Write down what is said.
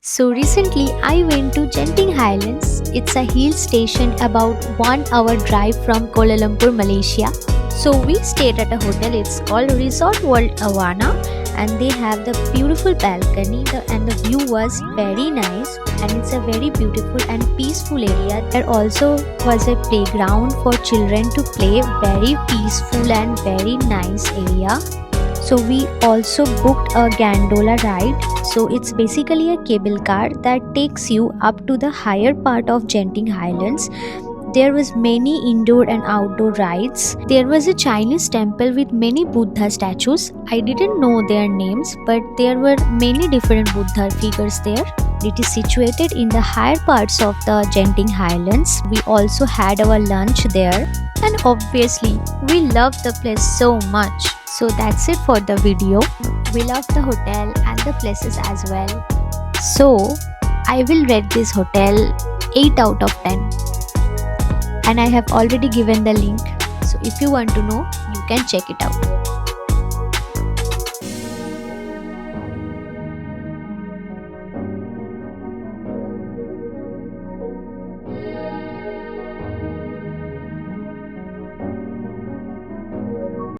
So recently I went to Genting Highlands. It's a hill station about 1 hour drive from Kuala Lumpur, Malaysia. So we stayed at a hotel. It's called Resort World Awana, and they have the beautiful balcony and the view was very nice, and it's a very beautiful and peaceful area. There also was a playground for children to play, very peaceful and very nice area. So we also booked a gondola ride. So it's basically a cable car that takes you up to the higher part of Genting Highlands. There was many indoor and outdoor rides. There was a Chinese temple with many Buddha statues. I didn't know their names, but there were many different Buddha figures there. It is situated in the higher parts of the Genting Highlands. We also had our lunch there, and obviously we loved the place so much. So that's it for the video. We loved the hotel and the places as well. So I will rate this hotel 8 out of 10. And I have already given the link. So if you want to know, you can check it out.